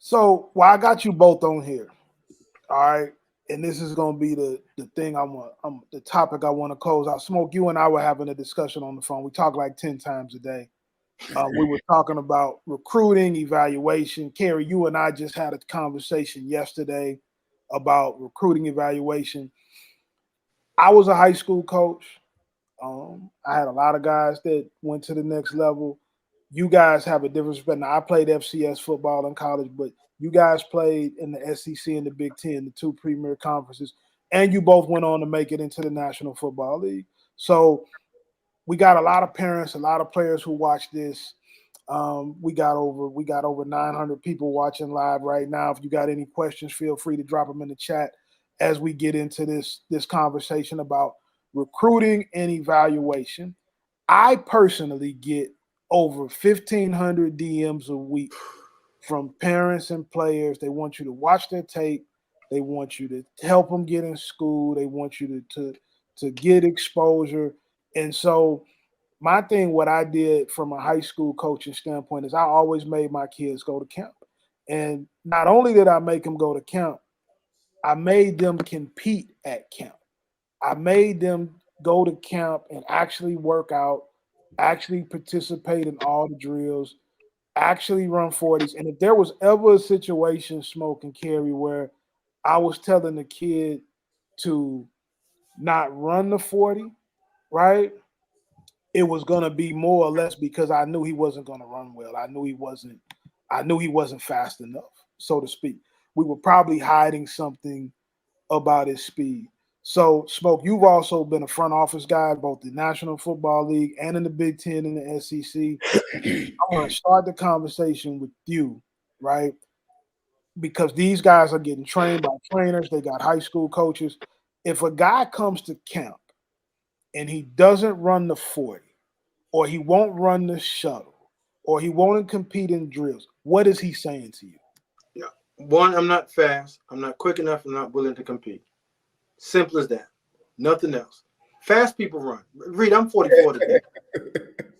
So, well, I got you both on here. All right. And this is gonna be the thing I'm the topic I want to close out. Smoke, you and I were having a discussion on the phone. We talk like 10 times a day. We were talking about recruiting, evaluation. Carey, you and I just had a conversation yesterday about recruiting evaluation. I was a high school coach. I had a lot of guys that went to the next level. You guys have a different respect. Now, I played FCS football in college, but you guys played in the SEC and the Big Ten, the two premier conferences, and you both went on to make it into the National Football League. So we got a lot of parents, a lot of players who watch this. We got over 900 people watching live right now. If you got any questions, feel free to drop them in the chat as we get into this conversation about recruiting and evaluation. I personally get over 1,500 DMs a week from parents and players. They want you to watch their tape. They want you to help them get in school. They want you to get exposure. And so my thing, what I did from a high school coaching standpoint is I always made my kids go to camp. And not only did I make them go to camp, I made them compete at camp. I made them go to camp and actually work out, actually participate in all the drills, actually run 40s. And if there was ever a situation, Smoke and Carey, where I was telling the kid to not run the 40, right? It was gonna be more or less because I knew he wasn't gonna run well. I knew he wasn't fast enough, so to speak. We were probably hiding something about his speed. So, Smoke, you've also been a front office guy, both the National Football League and in the Big Ten and the SEC. I want to start the conversation with you, right? Because these guys are getting trained by trainers. They got high school coaches. If a guy comes to camp and he doesn't run the 40, or he won't run the shuttle, or he won't compete in drills, what is he saying to you? Yeah. One, I'm not fast. I'm not quick enough. I'm not willing to compete. Simple as that. Nothing else. Fast people run. Reed, I'm 44 today.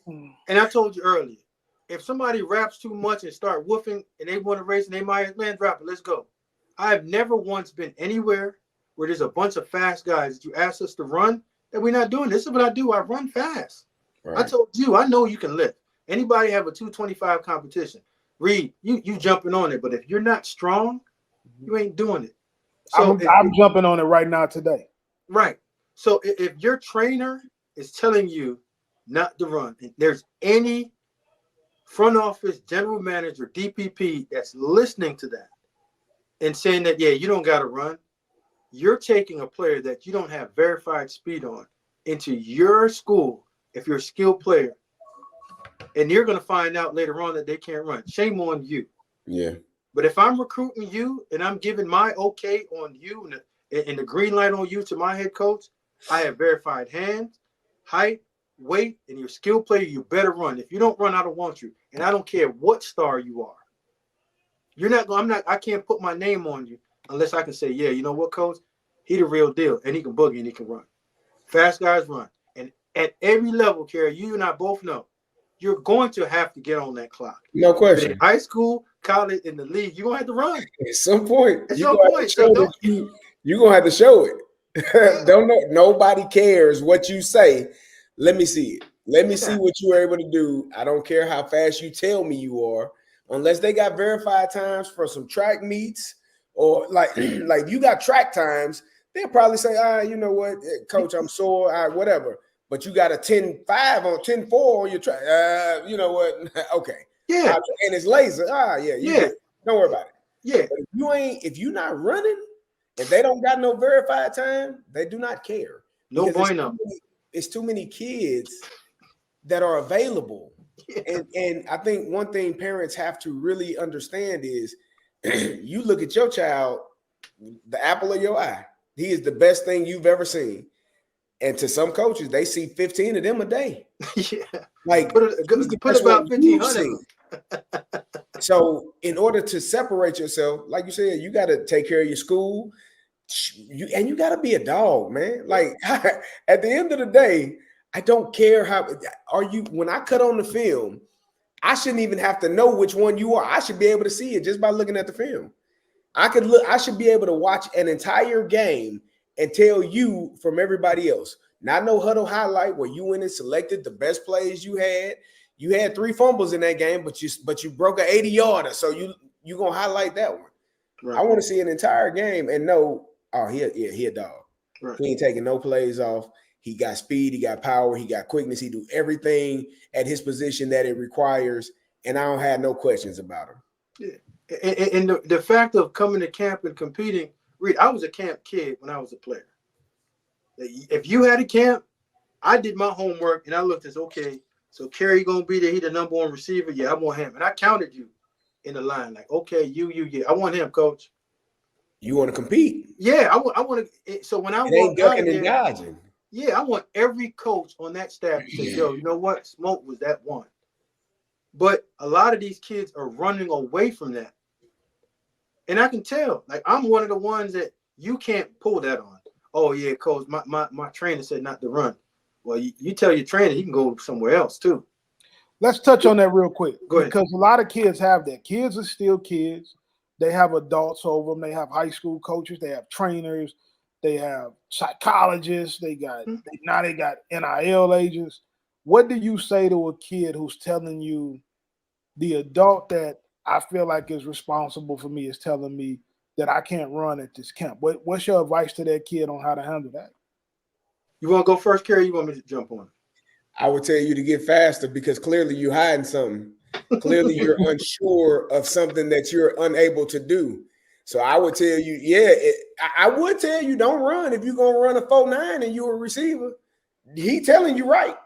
And I told you earlier, if somebody raps too much and start woofing and they want to race and they might, man, drop it, let's go. I have never once been anywhere where there's a bunch of fast guys that you ask us to run that we're not doing. This is what I do. I run fast. Right. I told you, I know you can lift. Anybody have a 225 competition? Reed, you jumping on it, but if you're not strong, you ain't doing it. So I'm jumping on it right now today. Right. So if your trainer is telling you not to run, and there's any front office, general manager, DPP that's listening to that and saying that, yeah, you don't got to run, you're taking a player that you don't have verified speed on into your school if you're a skilled player, and you're going to find out later on that they can't run. Shame on you. Yeah. But if I'm recruiting you and I'm giving my okay on you and the green light on you to my head coach, I have verified hands, height, weight, and you're a skilled player, you better run. If you don't run, I don't want you. And I don't care what star you are. You're not going, I can't put my name on you unless I can say, yeah, you know what, coach? He the real deal, and he can boogie and he can run. Fast guys run. And at every level, Carey, you and I both know, you're going to have to get on that clock. No question. In high school, college, in the league, you're going to have to run. At some point. You're going to have to show it. Don't know. Nobody cares what you say. Let me see it. Let me see what you were able to do. I don't care how fast you tell me you are, unless they got verified times for some track meets or like you got track times. They'll probably say, you know what, coach, I'm sore, whatever. But you got a 10.5 on 10.4 on your track. You know what? Okay. Yeah. And it's laser. Yeah. Don't worry about it. Yeah. But if you're not running, if they don't got no verified time, they do not care. No bueno. It's too many kids that are available. Yeah. And I think one thing parents have to really understand is you look at your child, the apple of your eye. He is the best thing you've ever seen. And to some coaches, they see 15 of them a day. Yeah. Like put about 1,500. So in order to separate yourself, like you said, you got to take care of your school. And you got to be a dog, man. Like at the end of the day, I don't care how when I cut on the film, I shouldn't even have to know which one you are. I should be able to see it just by looking at the film. I should be able to watch an entire game and tell you from everybody else. Not no huddle highlight where you went and selected the best plays you had. You had 3 fumbles in that game, but you broke an 80-yarder. So you gonna highlight that one. Right. I want to see an entire game and know, oh, he a dog. Right. He ain't taking no plays off. He got speed, he got power, he got quickness. He do everything at his position that it requires, and I don't have no questions about him. Yeah, and the fact of coming to camp and competing, Reed, I was a camp kid when I was a player. If you had a camp, I did my homework, and I looked at, okay, so Carey going to be there. He the number 1 receiver. Yeah, I want him. And I counted you in the line. Like, okay, yeah. I want him, coach. You want to compete? Yeah, I want to. So when I walk out there, dodging. Yeah, I want every coach on that staff to say, yo, you know what? Smoke was that one. But a lot of these kids are running away from that. And I can tell. Like, I'm one of the ones that you can't pull that on. Oh, yeah, coach, my trainer said not to run. Well, you tell your trainer he can go somewhere else, too. Let's touch on that real quick. Go ahead. Because a lot of kids have that. Kids are still kids. They have adults over them. They have high school coaches. They have trainers. They have psychologists. They got NIL agents. What do you say to a kid who's telling you the adult that I feel like is responsible for me is telling me that I can't run at this camp? What's your advice to that kid on how to handle that? You want to go first, Carey? You want me to jump on? I would tell you to get faster because clearly you're hiding something. Clearly you're unsure of something that you're unable to do. So I would tell you, I would tell you don't run if you're going to run a 4.9 and you're a receiver. He telling you right.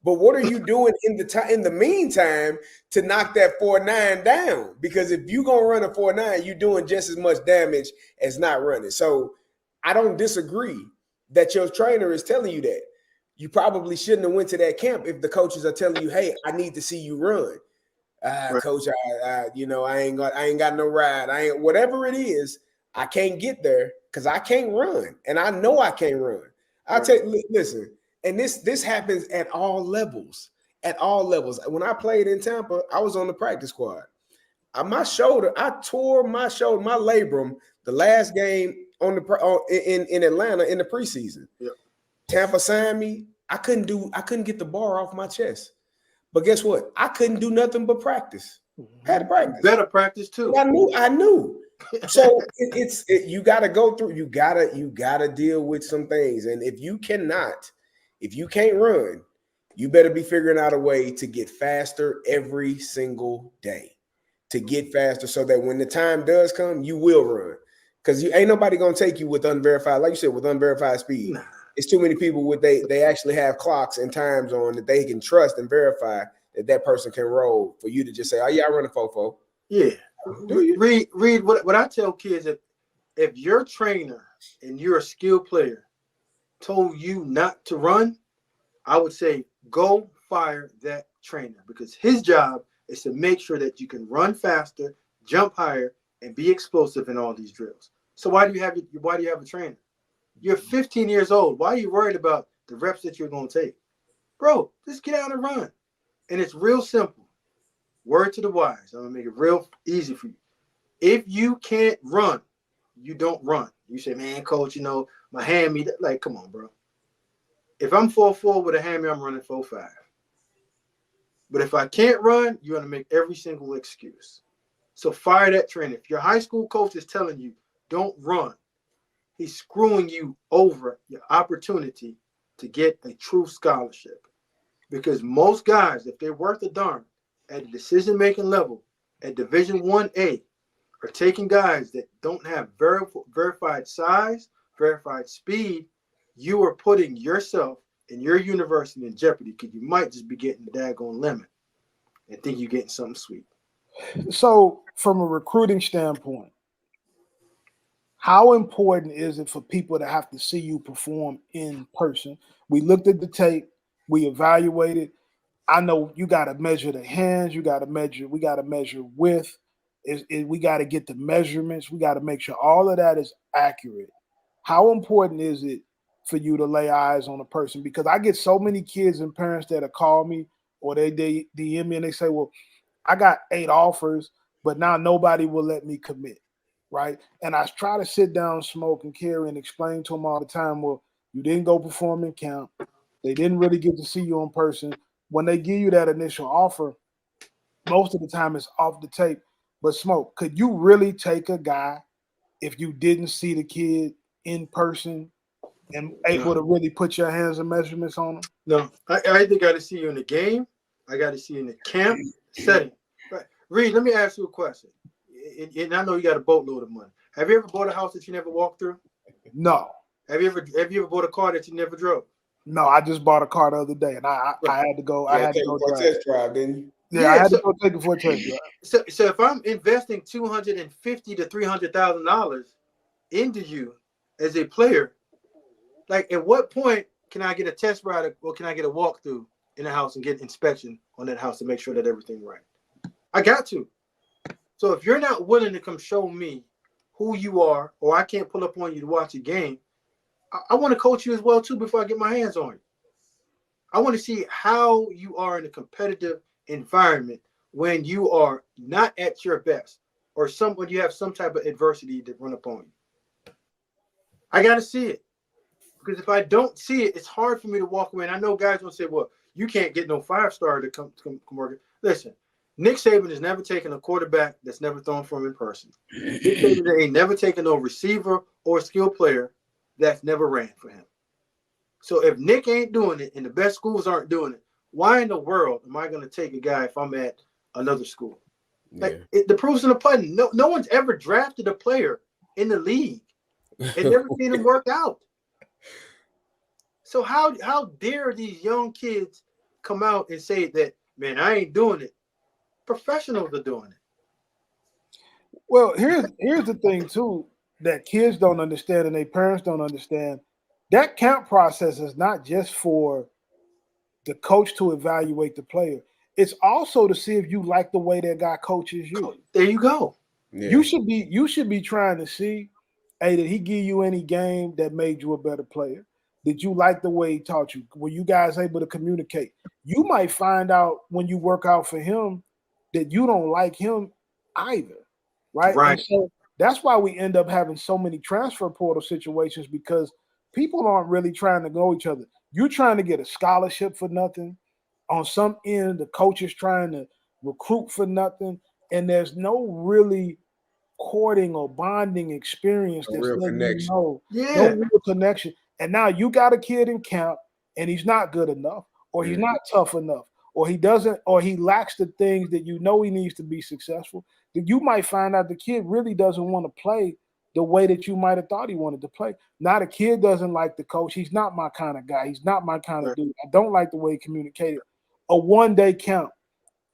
But what are you doing in the meantime to knock that 4.9 down? Because if you're going to run a 4.9, you're doing just as much damage as not running. So I don't disagree that your trainer is telling you that. You probably shouldn't have went to that camp if the coaches are telling you, hey, I need to see you run. Right. Coach, I ain't got no ride. Whatever it is, I can't get there because I can't run. And I know I can't run. I'll tell you, listen, and this happens at all levels. At all levels. When I played in Tampa, I was on the practice squad. I tore my shoulder, my labrum, the last game in Atlanta in the preseason. Yep. Tampa signed me. I couldn't get the bar off my chest. But guess what? I couldn't do nothing but practice. I had to practice. Better practice too. I knew. So you got to go through. You gotta deal with some things. And if you can't run, you better be figuring out a way to get faster every single day. To get faster, so that when the time does come, you will run. Because you ain't nobody gonna take you with unverified, like you said, with unverified speed. Nah. It's too many people with they actually have clocks and times on that they can trust and verify that person can roll for you to just say, oh yeah, I run a 4.4. Yeah. Do you read what I tell kids? If your trainer and you're a skilled player told you not to run, I would say go fire that trainer, because his job is to make sure that you can run faster, jump higher, and be explosive in all these drills. So why do you have a trainer? You're 15 years old. Why are you worried about the reps that you're going to take? Bro, just get out and run. And it's real simple. Word to the wise. I'm going to make it real easy for you. If you can't run, you don't run. You say, man, coach, my hammy. Like, come on, bro. If I'm 4.4 with a hammy, I'm running 4.5. But if I can't run, you're going to make every single excuse. So fire that trainer. If your high school coach is telling you, don't run, he's screwing you over your opportunity to get a true scholarship. Because most guys, if they're worth a darn at the decision-making level at Division 1A, are taking guys that don't have verified size, verified speed. You are putting yourself and your university in jeopardy because you might just be getting the daggone lemon and think you're getting something sweet. So from a recruiting standpoint, how important is it for people to have to see you perform in person? We looked at the tape, we evaluated. I know you got to measure the hands, we got to measure width, we got to get the measurements, we got to make sure all of that is accurate. How important is it for you to lay eyes on a person? Because I get so many kids and parents that call me or they DM me and they say, well, I got 8 offers, but now nobody will let me commit, right? And I try to sit down, Smoke and Carey, and explain to them all the time, well, you didn't go perform in camp. They didn't really get to see you in person. When they give you that initial offer, most of the time it's off the tape. But Smoke, could you really take a guy if you didn't see the kid in person and able to really put your hands and measurements on them? No, I either got to see you in the game. I got to see you in the camp setting. Right. Reed, let me ask you a question. And I know you got a boatload of money. Have you ever bought a house that you never walked through? No. Have you ever bought a car that you never drove? No, I just bought a car the other day, and I had to go. I had to go for a test drive, didn't you? Yeah, I had to go take it for a test drive. So if I'm investing $250,000 to $300,000 into you as a player, like at what point can I get a test ride or can I get a walkthrough in the house and get inspection on that house to make sure that everything's right? I got to. So if you're not willing to come show me who you are, or I can't pull up on you to watch a game, I want to coach you as well too before I get my hands on you. I want to see how you are in a competitive environment when you are not at your best, or when you have some type of adversity to run upon you. I got to see it, because if I don't see it, it's hard for me to walk away. And I know guys will say, "Well, you can't get no 5-star to come work." Listen, Nick Saban has never taken a quarterback that's never thrown for him in person. Nick Saban ain't never taken no receiver or skill player that's never ran for him. So if Nick ain't doing it and the best schools aren't doing it, why in the world am I going to take a guy if I'm at another school? Like the proof's in the pudding. No one's ever drafted a player in the league and never seen him work out. So how dare these young kids come out and say that, man, I ain't doing it? Professionals are doing it. Well, here's the thing too that kids don't understand and their parents don't understand. That camp process is not just for the coach to evaluate the player. It's also to see if you like the way that guy coaches you. There you go. Yeah. You should be trying to see, hey, did he give you any game that made you a better player? Did you like the way he taught you? Were you guys able to communicate? You might find out when you work out for him that you don't like him either, right? Right. And so that's why we end up having so many transfer portal situations, because people aren't really trying to know each other. You're trying to get a scholarship for nothing. On some end, the coach is trying to recruit for nothing, and there's no really courting or bonding experience that's real connection. No real connection. And now you got a kid in camp and he's not good enough, or he's not tough enough, or he doesn't, or he lacks the things that you know he needs to be successful. Then you might find out the kid really doesn't want to play the way that you might have thought he wanted to play. Now the kid doesn't like the coach. He's not my kind of guy. He's not my kind of dude. I don't like the way he communicated. A one-day camp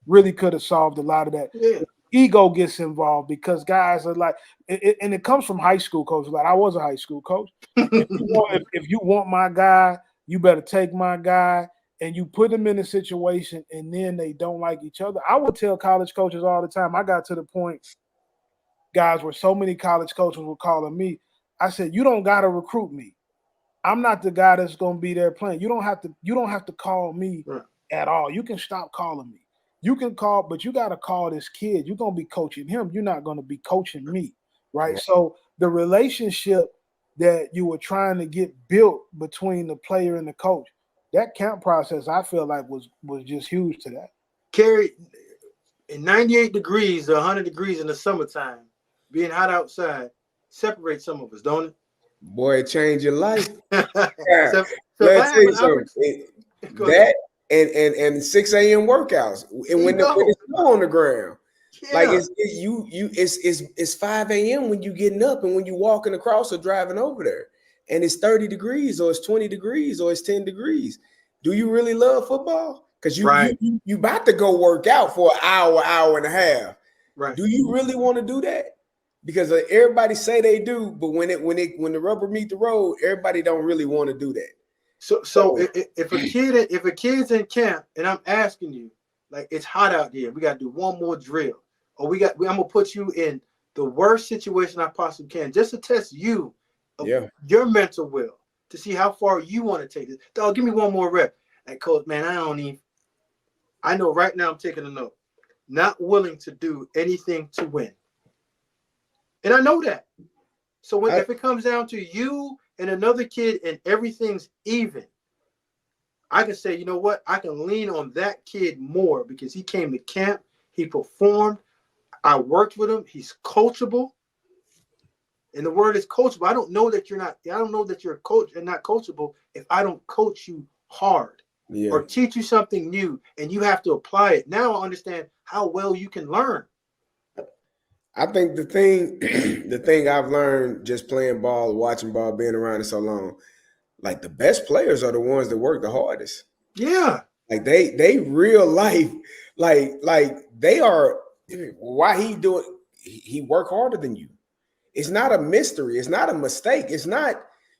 really could have solved a lot of that. Yeah. Ego gets involved because guys are like, and it comes from high school coaches. Like I was a high school coach. If you want my guy, you better take my guy. And you put them in a situation and then they don't like each other. I would tell college coaches all the time. I got to the point, guys, where so many college coaches were calling me. I said, you don't got to recruit me. I'm not the guy that's going to be there playing. You don't have to call me at all. You can stop calling me. You can call, but you got to call this kid. You're going to be coaching him. You're not going to be coaching me, right? Yeah. So the relationship that you were trying to get built between the player and the coach, that camp process, I feel like was just huge to that. Carey, in 98 degrees or 100 degrees in the summertime, being hot outside separates some of us, don't it? Boy, it changed your life. so Let's say something. That and 6 a.m. workouts, and when it's snow on the ground, like it's 5 a.m. when you getting up and when you walking across or driving over there, and it's 30 degrees or it's 20 degrees or it's 10 degrees. Do you really love football? Because you about to go work out for an hour and a half. Right? Do you really want to do that? Because everybody say they do, but when the rubber meet the road, everybody don't really want to do that. So if a kid's in camp and I'm asking you, like, it's hot out here, we got to do one more drill, or I'm gonna put you in the worst situation I possibly can just to test you, your mental will, to see how far you want to take this. Dog, give me one more rep. Like, coach, man, I know right now I'm taking a note. Not willing to do anything to win. And I know that. So if it comes down to you and another kid and everything's even, I can say, you know what? I can lean on that kid more because he came to camp. He performed. I worked with him. He's coachable. And the word is coachable. I don't know that you're a coach and not coachable if I don't coach you hard or teach you something new and you have to apply it. Now I understand how well you can learn. I think the thing I've learned just playing ball, watching ball, being around it so long, like the best players are the ones that work the hardest. Yeah. Like they real life, like they are. Why he work harder than you? It's not a mystery. It's not a mistake. It's not,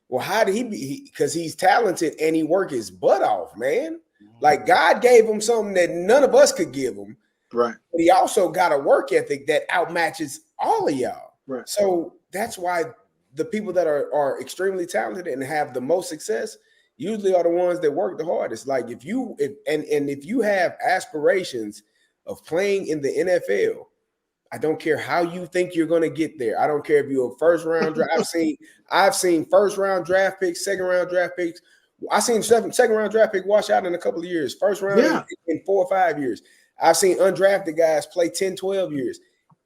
well, how did he be? Because he's talented and he worked his butt off, man. Like God gave him something that none of us could give him. Right. But he also got a work ethic that outmatches all of y'all. Right. So that's why the people that are extremely talented and have the most success usually are the ones that work the hardest. Like if you have aspirations of playing in the NFL, I don't care how you think you're going to get there. I don't care if you're a first round draft. I've seen first round draft picks, second round draft picks. I've seen second round draft pick wash out in a couple of years. First round in 4 or 5 years. I've seen undrafted guys play 10, 12 years.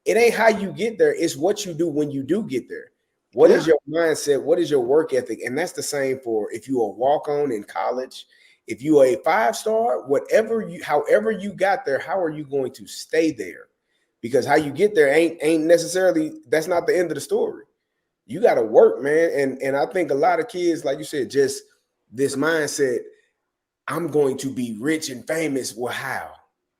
It ain't how you get there. It's what you do when you do get there. What is your mindset? What is your work ethic? And that's the same for if you're a walk-on in college, if you are a 5-star, however you got there, how are you going to stay there? Because how you get there ain't necessarily, that's not the end of the story. You got to work, man. And I think a lot of kids, like you said, just this mindset, I'm going to be rich and famous. Well, how?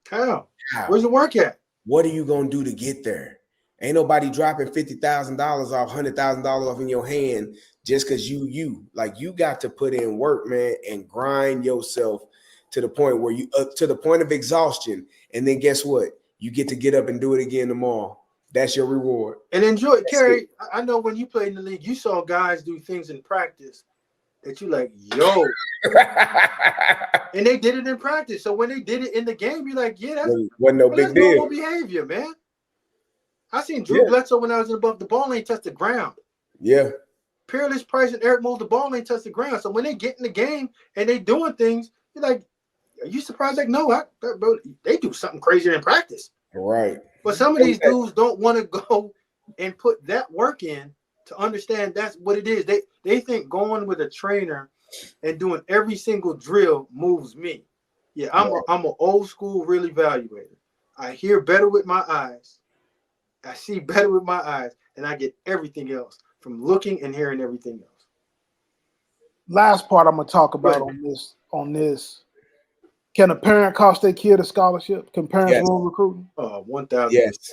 How? Where's the work at? What are you going to do to get there? Ain't nobody dropping $50,000 off, $100,000 off in your hand just because you. Like, you got to put in work, man, and grind yourself to the point where to the point of exhaustion. And then guess what? You get to get up and do it again tomorrow. That's your reward. And enjoy it. Carey, I know when you played in the league, you saw guys do things in practice that you like, yo. And they did it in practice. So when they did it in the game, you're like, yeah, wasn't no big deal. Normal behavior, man. I seen Drew Bledsoe when I was above the ball ain't touched the ground. Yeah. Peerless Price and Eric Moore, the ball ain't touched the ground. So when they get in the game and they doing things, you're like, are you surprised? Like, no, bro, they do something crazier in practice. Right. But some of these dudes don't want to go and put that work in to understand that's what it is. They think going with a trainer and doing every single drill moves me. Yeah, I'm an old school real evaluator. I hear better with my eyes. I see better with my eyes, and I get everything else from looking and hearing everything else. Last part I'm gonna talk about on this. Can a parent cost their kid a scholarship? Can parents rule recruiting? 1,000. Yes.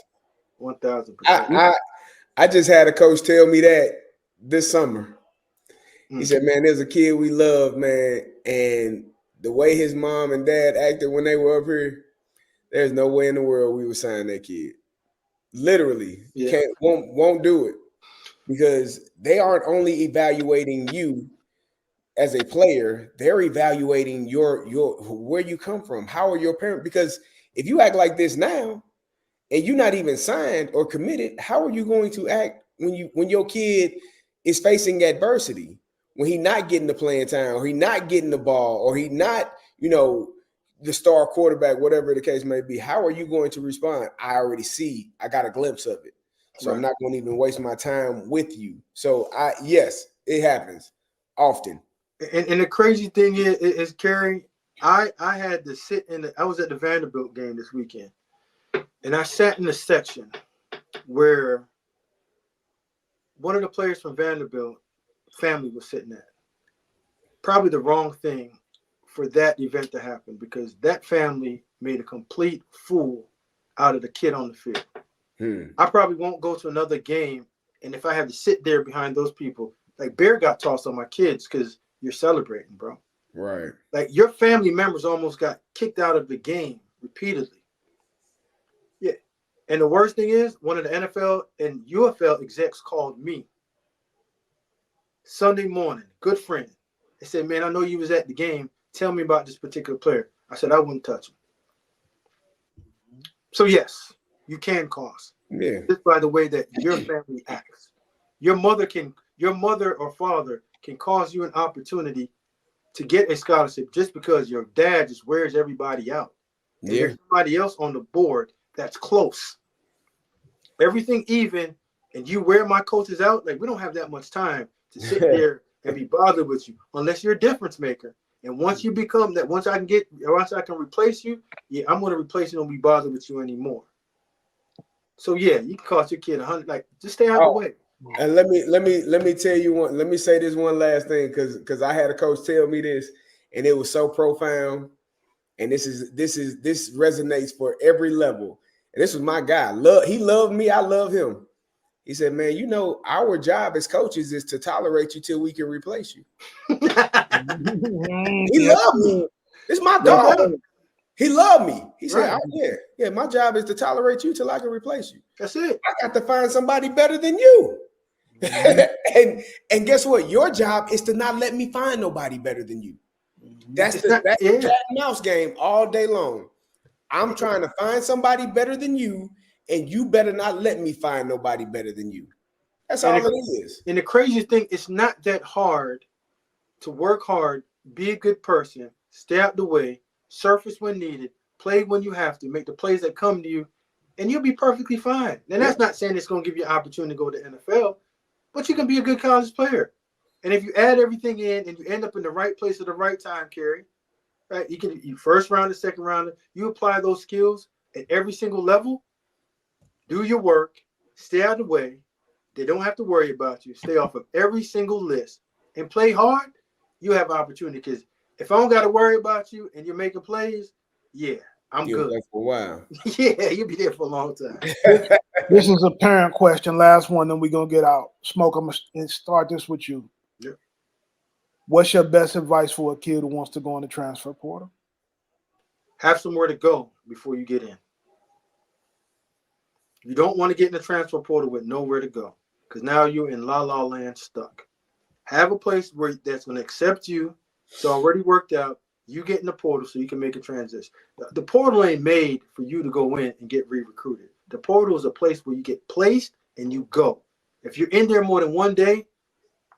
1,000%. I just had a coach tell me that this summer. He said, man, there's a kid we love, man, and the way his mom and dad acted when they were up here, there's no way in the world we would sign that kid. Literally, won't do it because they aren't only evaluating you as a player, they're evaluating your where you come from. How are your parents? Because if you act like this now and you're not even signed or committed, how are you going to act when your kid is facing adversity? When he's not getting the playing time, or he not getting the ball, or he not, the star quarterback, whatever the case may be, how are you going to respond? I already see. I got a glimpse of it. So I'm not going to even waste my time with you. So yes, it happens often. And the crazy thing is Carey, I had to sit I was at the Vanderbilt game this weekend, and I sat in the section where one of the players from Vanderbilt family was sitting at. Probably the wrong thing for that event to happen because that family made a complete fool out of the kid on the field. I probably won't go to another game, and if I have to sit there behind those people, like Bear got tossed on my kids because you're celebrating, bro. Right. Like your family members almost got kicked out of the game repeatedly. Yeah. And the worst thing is one of the NFL and UFL execs called me Sunday morning, good friend. They said, man, I know you was at the game. Tell me about this particular player. I said, I wouldn't touch him. So yes, you can cause. Yeah. Just by the way that your family acts. Your mother or father can cause you an opportunity to get a scholarship just because your dad just wears everybody out. And Yeah. there's somebody else on the board that's close. Everything even, and you wear my coaches out, like we don't have that much time to sit there and be bothered with you unless you're a difference maker. And once you become that, once I can replace you, yeah, I'm gonna replace you and be bothered with you anymore. So yeah, you can cost your kid 100. Like, just stay out of the way. And let me tell you one. Let me say this one last thing, because I had a coach tell me this, and it was so profound. And this resonates for every level. And this was my guy. He loved me. I love him. He said, "Man, you know, our job as coaches is to tolerate you till we can replace you." He loved me. It's my dog. He loved me. He said, right. "Oh, yeah, my job is to tolerate you till I can replace you. That's it. I got to find somebody better than you." and guess what? Your job is to not let me find nobody better than you. That's the cat and mouse game all day long. I'm trying to find somebody better than you, and you better not let me find nobody better than you. That's all it is. And the craziest thing, it's not that hard to work hard, be a good person, stay out the way, surface when needed, play when you have to, make the plays that come to you, and you'll be perfectly fine. And that's not saying it's going to give you an opportunity to go to the NFL, but you can be a good college player. And if you add everything in and you end up in the right place at the right time, Carey, right? You first rounder, second rounder, you apply those skills at every single level, do your work, stay out of the way. They don't have to worry about you. Stay off of every single list and play hard. You have an opportunity, because if I don't got to worry about you and you're making plays, I'm good. For a while. You'll be there for a long time. This is a parent question. Last one, then we're going to get out. Smoke, I'm going to start this with you. Yeah. What's your best advice for a kid who wants to go in the transfer portal? Have somewhere to go before you get in. You don't want to get in the transfer portal with nowhere to go, because now you're in la-la land stuck. Have a place that's going to accept you. It's already worked out. You get in the portal so you can make a transition. The portal ain't made for you to go in and get re-recruited. The portal is a place where you get placed and you go. If you're in there more than one day,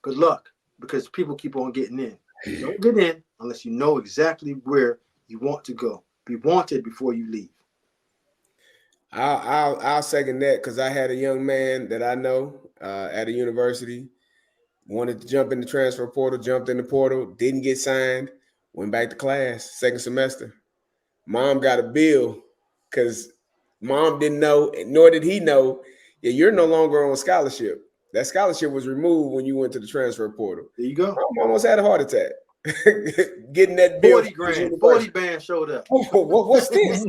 good luck, because people keep on getting in. You don't get in unless you know exactly where you want to go. Be wanted before you leave. I'll second that, because I had a young man that I know at a university, wanted to jump in the transfer portal, jumped in the portal, didn't get signed, went back to class, second semester. Mom got a bill because mom didn't know, nor did he know, you're no longer on scholarship. That scholarship was removed when you went to the transfer portal. There you go. Mom almost had a heart attack. Getting that bill. 40 grand, 40 band showed up. What's this?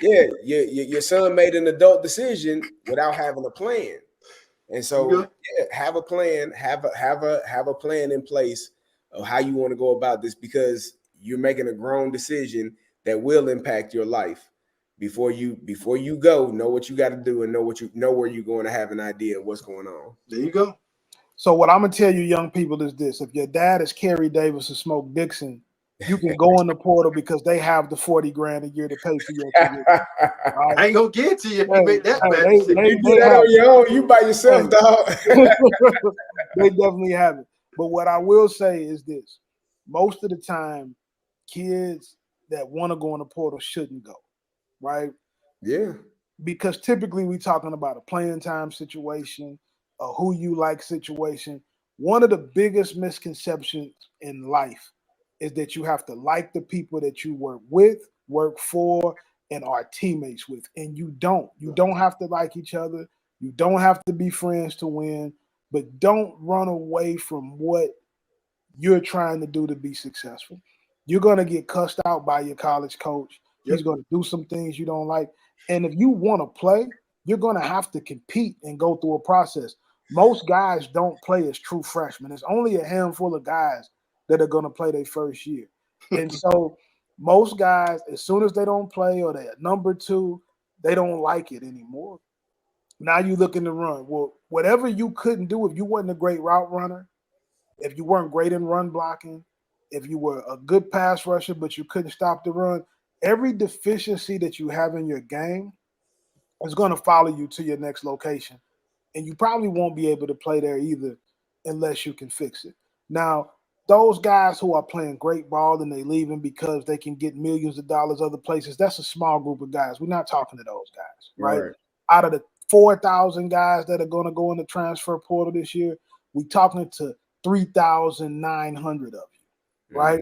Your son made an adult decision without having a plan. And so have a plan, have a plan in place of how you want to go about this, because you're making a grown decision that will impact your life. Before you go, know what you got to do and know where you're going to have an idea of what's going on. There you go. So what I'm gonna tell you, young people, is this: if your dad is Carey Davis or Smoke Dixon, you can go in the portal because they have the 40 grand a year to pay for your tuition. Right? I ain't gonna get to you if you make that bad. You do that on your own. You by yourself, dog. They definitely have it. But what I will say is this: most of the time, kids that want to go in the portal shouldn't go, right? Yeah. Because typically we're talking about a playing time situation, a who you like situation. One of the biggest misconceptions in life is that you have to like the people that you work with, work for, and are teammates with. And you don't. You don't have to like each other. You don't have to be friends to win, but don't run away from what you're trying to do to be successful. You're going to get cussed out by your college coach. He's going to do some things you don't like. And if you want to play, you're going to have to compete and go through a process. Most guys don't play as true freshmen. There's only a handful of guys that are going to play their first year. And so most guys, as soon as they don't play or they're number two, they don't like it anymore. Now you looking to run. Well, whatever you couldn't do, if you wasn't a great route runner, if you weren't great in run blocking, if you were a good pass rusher but you couldn't stop the run, every deficiency that you have in your game is going to follow you to your next location. And you probably won't be able to play there either unless you can fix it. Now, those guys who are playing great ball and they leaving because they can get millions of dollars other places, that's a small group of guys. We're not talking to those guys, right? Out of the 4,000 guys that are going to go in the transfer portal this year, we're talking to 3,900 of you, right?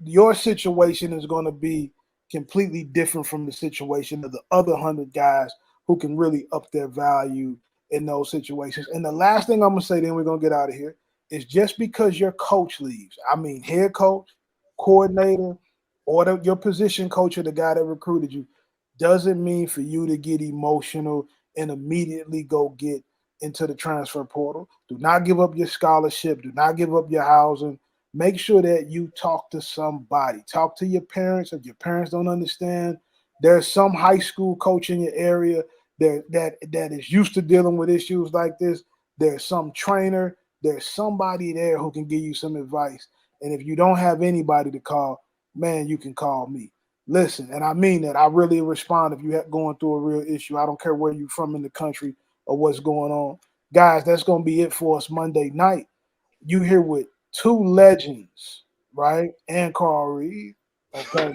Your situation is going to be completely different from the situation of the other 100 guys who can really up their value in those situations. And the last thing I'm going to say, then we're going to get out of here, is just because your coach leaves, I mean head coach, coordinator, or your position coach or the guy that recruited you, doesn't mean for you to get emotional and immediately go get into the transfer portal. Do not give up your scholarship. Do not give up your housing. Make sure that you talk to somebody. Talk to your parents. If your parents don't understand, there's some high school coach in your area that is used to dealing with issues like this. There's some trainer. There's somebody there who can give you some advice. And if you don't have anybody to call, man, you can call me. Listen, and I mean that. I really respond if you're going through a real issue. I don't care where you're from in the country or what's going on. Guys, that's going to be it for us Monday night. You here with two legends, right? And Carl Reed. Okay.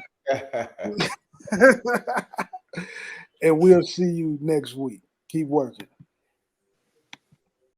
And we'll see you next week. Keep working.